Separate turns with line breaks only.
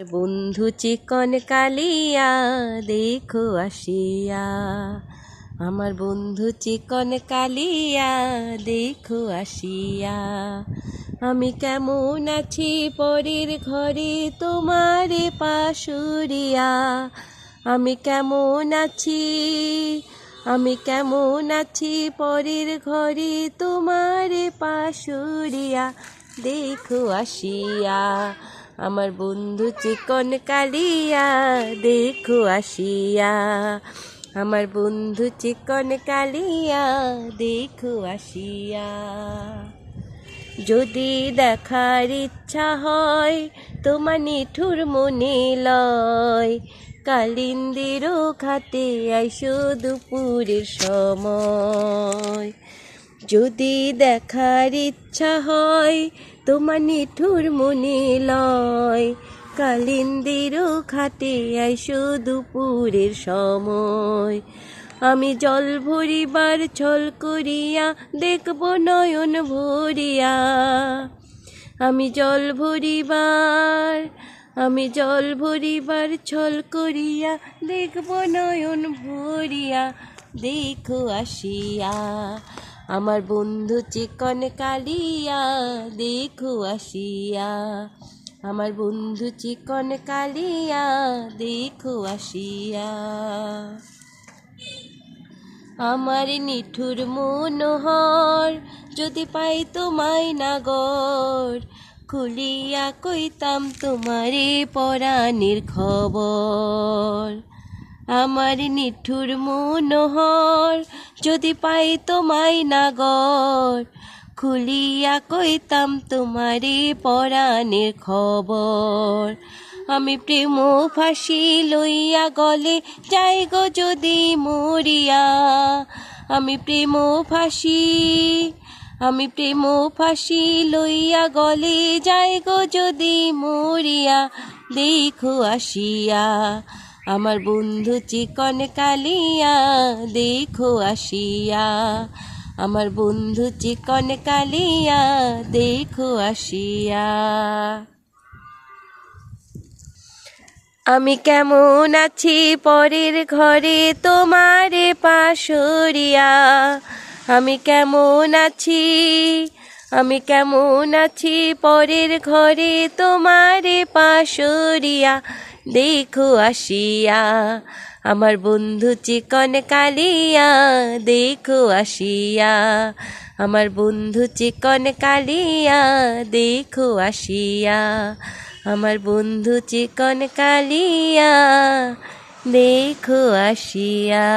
বন্ধু চিকন কালিয়া দেখো আসিয়া, আমার বন্ধু চিকন কালিয়া দেখো আসিয়া। আমি কেমন আছি পরের ঘরে তোমারে পাশুরিয়া, আমি কেমন আছি, আমি কেমন আছি পরের ঘরে তোমারে পাশুরিয়া দেখো আসিয়া। আমার বন্ধু চিকন কালিয়া দেখো আসিয়া, আমার বন্ধু চিকন কালিয়া দেখো আসিয়া। যদি দেখার ইচ্ছা হয় তোমার নিঠুর মনে লয়, কালিন্দির খাতে আইসো দুপুরের সময়। যদি দেখার ইচ্ছা হয় তোমার নিঠুর মনে লয়, কালিন্দির খাতে আইসো দুপুরের সময়। আমি জল ভরিবার ছল করিয়া দেখব নয়ন ভরিয়া, আমি জল ভরিবার, আমি জল ভরিবার ছল করিয়া দেখব নয়ন ভরিয়া দেখো আসিয়া। আমার বন্ধু চিকন কালিয়া দেখো আসিয়া, আমার বন্ধু চিকন কালিয়া দেখো আসিয়া। আমার নিঠুর মনোহর যদি পাই তোমায় নাগর, খুলিয়া কইতাম তোমারে পরাণের খবর। আমার নিঠুর মনোহর যদি পাই তোমায় নাগর, খুলিয়া কইতাম তোমারে পরাণের খবর। আমি প্রেম ফাঁসি লইয়া গলে যাই গো যদি মরিয়া, আমি প্রেম ফাঁসি, আমি প্রেম ফাঁসি লইয়া গলে যাই গো যদি মরিয়া দেখো আসিয়া। আমার বন্ধু চিকন কালিয়া দেখো আসিয়া, আমার বন্ধু চিকন কালিয়া দেখো আসিয়া। আমি কেমন আছি পরের ঘরে তোমারে পাশুরিয়া, আমি কেমন আছি, আমি কেমন আছি পরের ঘরে তোমারে পাশুরিয়া দেখো আসিয়া। আমার বন্ধু চিকন কালিয়া দেখো আসিয়া, আমার বন্ধু চিকন কালিয়া দেখো আসিয়া, আমার বন্ধু চিকন কালিয়া দেখো আসিয়া।